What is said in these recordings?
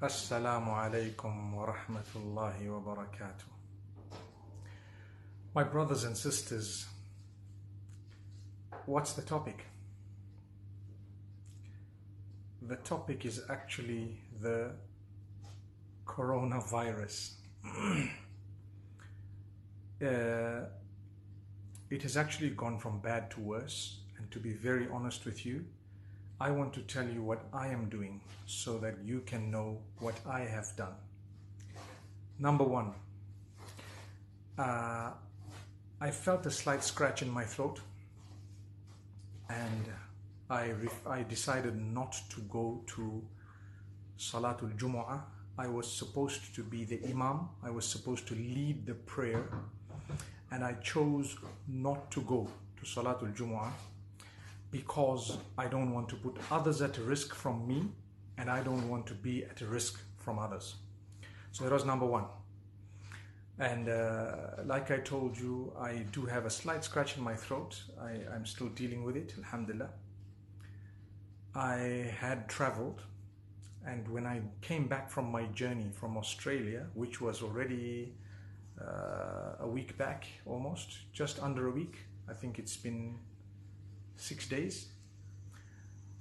Assalamu alaikum wa rahmatullahi wa barakatuh. My brothers and sisters, what's the topic? The topic is actually the coronavirus. It has actually gone from bad to worse, and to be very honest with you, I want to tell you what I am doing so that you can know what I have done. Number one, I felt a slight scratch in my throat, and I decided not to go to Salatul Jumu'ah. I was supposed to be the Imam. I was supposed to lead the prayer, and I chose not to go to Salatul Jumu'ah because I don't want to put others at risk from me, and I don't want to be at risk from others. So that was number one. And like I told you, I do have a slight scratch in my throat. I'm still dealing with it, alhamdulillah. I had traveled, and when I came back from my journey from Australia, which was already a week back, almost, just under a week, I think it's been 6 days,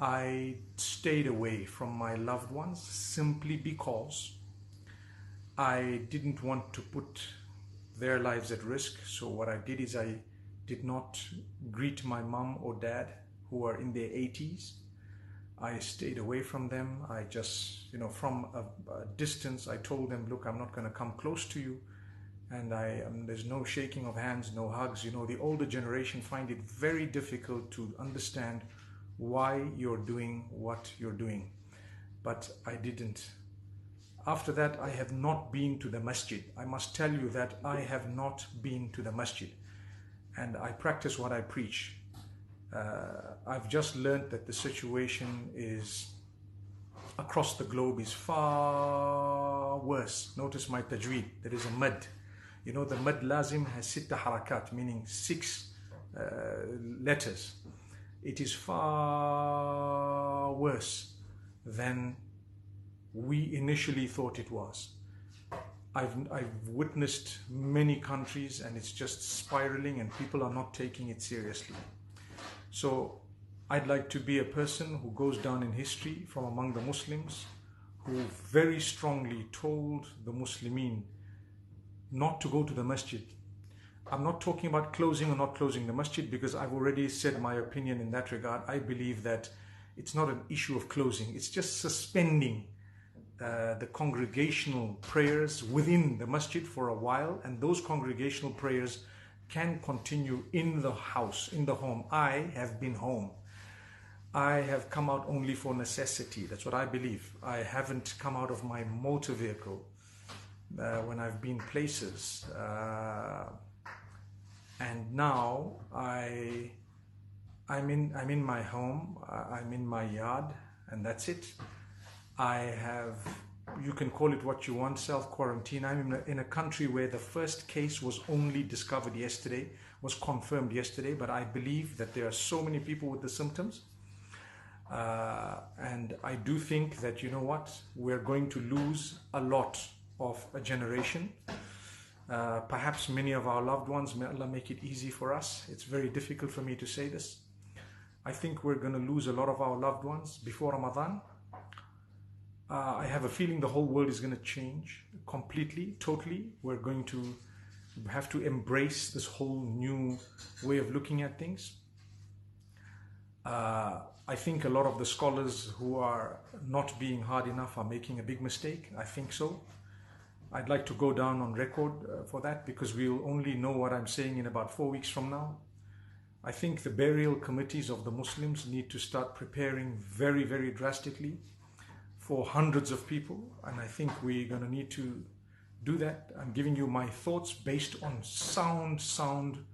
I stayed away from my loved ones simply because I didn't want to put their lives at risk. So what I did is I did not greet my mom or dad who are in their 80s. I stayed away from them. I just, from a distance, I told them, look, I'm not going to come close to you. And there's no shaking of hands, no hugs. The older generation find it very difficult to understand why you're doing what you're doing. But I didn't. After that, I have not been to the masjid. I must tell you that I have not been to the masjid. And I practice what I preach. I've just learned that the situation is across the globe is far worse. Notice my tajweed. There is a mad. The mad lazim has sitta harakat, meaning 6 letters. It is far worse than we initially thought it was. I've witnessed many countries, and it's just spiraling, and people are not taking it seriously. So I'd like to be a person who goes down in history from among the Muslims who very strongly told the Muslimin not to go to the masjid. I'm not talking about closing or not closing the masjid, because I've already said my opinion in that regard. I believe that it's not an issue of closing. It's just suspending the congregational prayers within the masjid for a while, and those congregational prayers can continue in the house, in the home. I have been home. I have come out only for necessity. That's what I believe. I haven't come out of my motor vehicle when I've been places. And now I'm in my home, I'm in my yard, and that's it. I have, you can call it what you want, self-quarantine. I'm in a country where the first case was only discovered yesterday, was confirmed yesterday, but I believe that there are so many people with the symptoms. And I do think that, we're going to lose a lot of a generation. Perhaps many of our loved ones. May Allah make it easy for us. It's very difficult for me to say this. I think we're going to lose a lot of our loved ones before Ramadan. I have a feeling the whole world is going to change completely, totally. We're going to have to embrace this whole new way of looking at things. I think a lot of the scholars who are not being hard enough are making a big mistake. I think so. I'd like to go down on record for that, because we'll only know what I'm saying in about 4 weeks from now. I think the burial committees of the Muslims need to start preparing very, very drastically for hundreds of people, and I think we're going to need to do that. I'm giving you my thoughts based on sound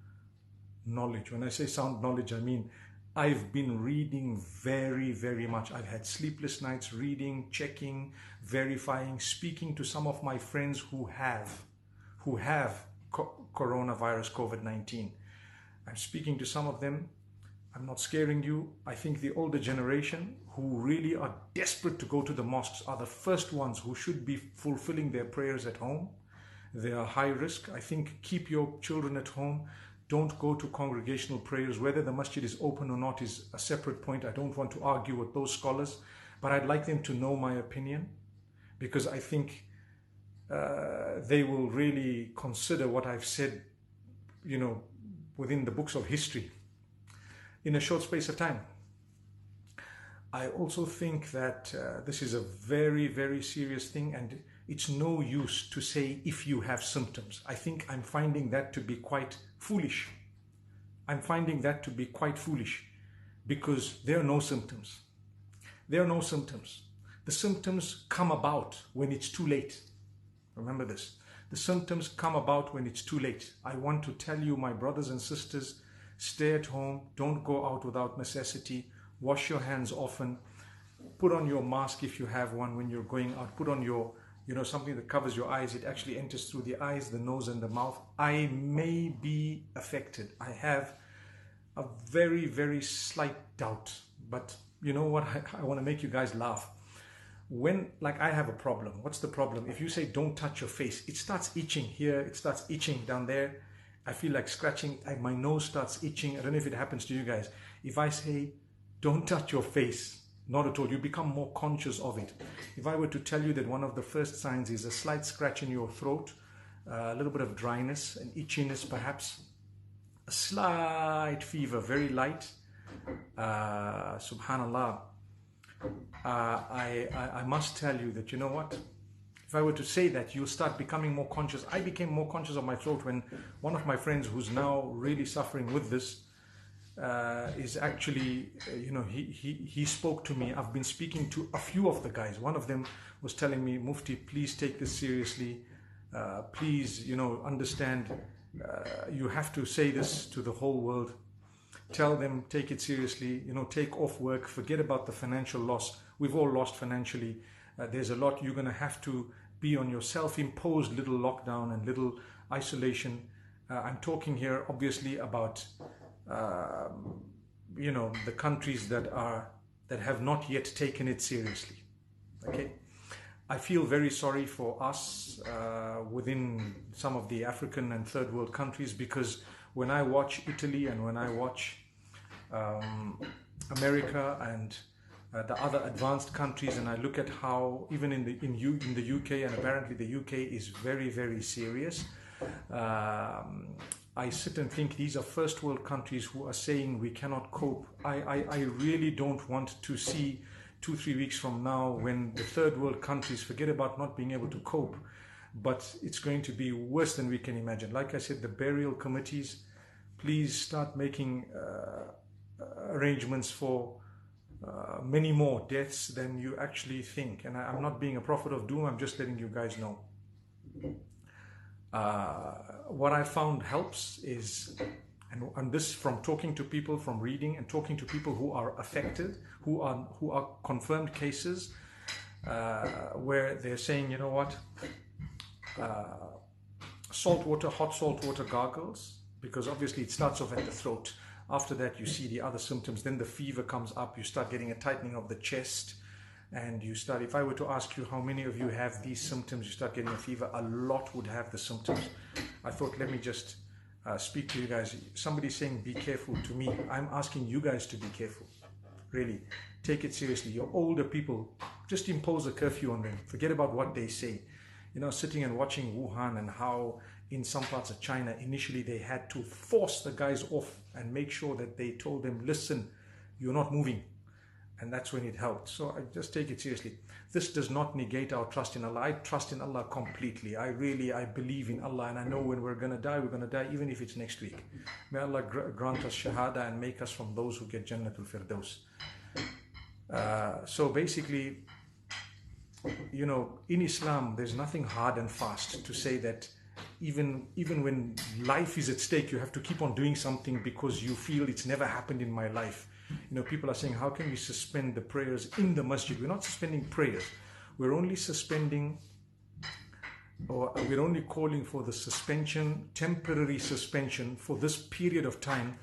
knowledge. When I say sound knowledge, I mean I've been reading very, very much. I've had sleepless nights reading, checking, verifying, speaking to some of my friends who have coronavirus, COVID-19. I'm speaking to some of them, I'm not scaring you. I think the older generation who really are desperate to go to the mosques are the first ones who should be fulfilling their prayers at home. They are high risk. I think keep your children at home. Don't go to congregational prayers. Whether the masjid is open or not is a separate point. I don't want to argue with those scholars, but I'd like them to know my opinion, because I think they will really consider what I've said, within the books of history in a short space of time. I also think that this is a very, very serious thing, and it's no use to say if you have symptoms. I think I'm finding that to be quite foolish. I'm finding that to be quite foolish, because there are no symptoms. There are no symptoms. The symptoms come about when it's too late. Remember this. The symptoms come about when it's too late. I want to tell you, my brothers and sisters, stay at home. Don't go out without necessity. Wash your hands often. Put on your mask if you have one when you're going out. Put on your, something that covers your eyes. It actually enters through the eyes, the nose, and the mouth. I may be affected. I have a very, very slight doubt. But you know what? I want to make you guys laugh. When, I have a problem. What's the problem? If you say don't touch your face, it starts itching here, it starts itching down there. I feel like scratching, my nose starts itching. I don't know if it happens to you guys. If I say don't touch your face, not at all, you become more conscious of it. If I were to tell you that one of the first signs is a slight scratch in your throat, a little bit of dryness and itchiness perhaps, a slight fever, very light, subhanallah, I must tell you that, you know what, if I were to say that, you'll start becoming more conscious. I became more conscious of my throat when one of my friends who's now really suffering with this is actually, he spoke to me. I've been speaking to a few of the guys. One of them was telling me, Mufti, please take this seriously. Please, understand, you have to say this to the whole world. Tell them, take it seriously, take off work, forget about the financial loss. We've all lost financially. There's a lot. You're going to have to be on your self-imposed little lockdown and little isolation. I'm talking here obviously about, the countries that have not yet taken it seriously. Okay. I feel very sorry for us within some of the African and third world countries, because when I watch Italy and when I watch America and the other advanced countries, and I look at how even in the UK, and apparently the UK is very, very serious, I sit and think these are first world countries who are saying we cannot cope. I really don't want to see 2-3 weeks from now when the third world countries forget about not being able to cope, but it's going to be worse than we can imagine. Like I said, the burial committees, please start making arrangements for many more deaths than you actually think. And I'm not being a prophet of doom, I'm just letting you guys know. What I found helps is, and this from talking to people, from reading and talking to people who are affected, who are confirmed cases, where they're saying, you know what, salt water, hot salt water gargles, because obviously it starts off at the throat. After that, you see the other symptoms. Then the fever comes up. You start getting a tightening of the chest. And you start, if I were to ask you how many of you have these symptoms, you start getting a fever, a lot would have the symptoms. I thought, let me just speak to you guys. Somebody's saying, be careful to me. I'm asking you guys to be careful. Really, take it seriously. Your older people, just impose a curfew on them. Forget about what they say. Sitting and watching Wuhan and how in some parts of China, initially they had to force the guys off and make sure that they told them, listen, you're not moving. And that's when it helped. So I just take it seriously. This does not negate our trust in Allah. I trust in Allah completely. I believe in Allah, and I know when we're going to die, we're going to die, even if it's next week. May Allah grant us shahada and make us from those who get Jannatul Firdaus. So basically, in Islam, there's nothing hard and fast to say that even when life is at stake, you have to keep on doing something because you feel it's never happened in my life. People are saying, how can we suspend the prayers in the masjid? We're not suspending prayers. We're only suspending, or we're only calling for the suspension, temporary suspension for this period of time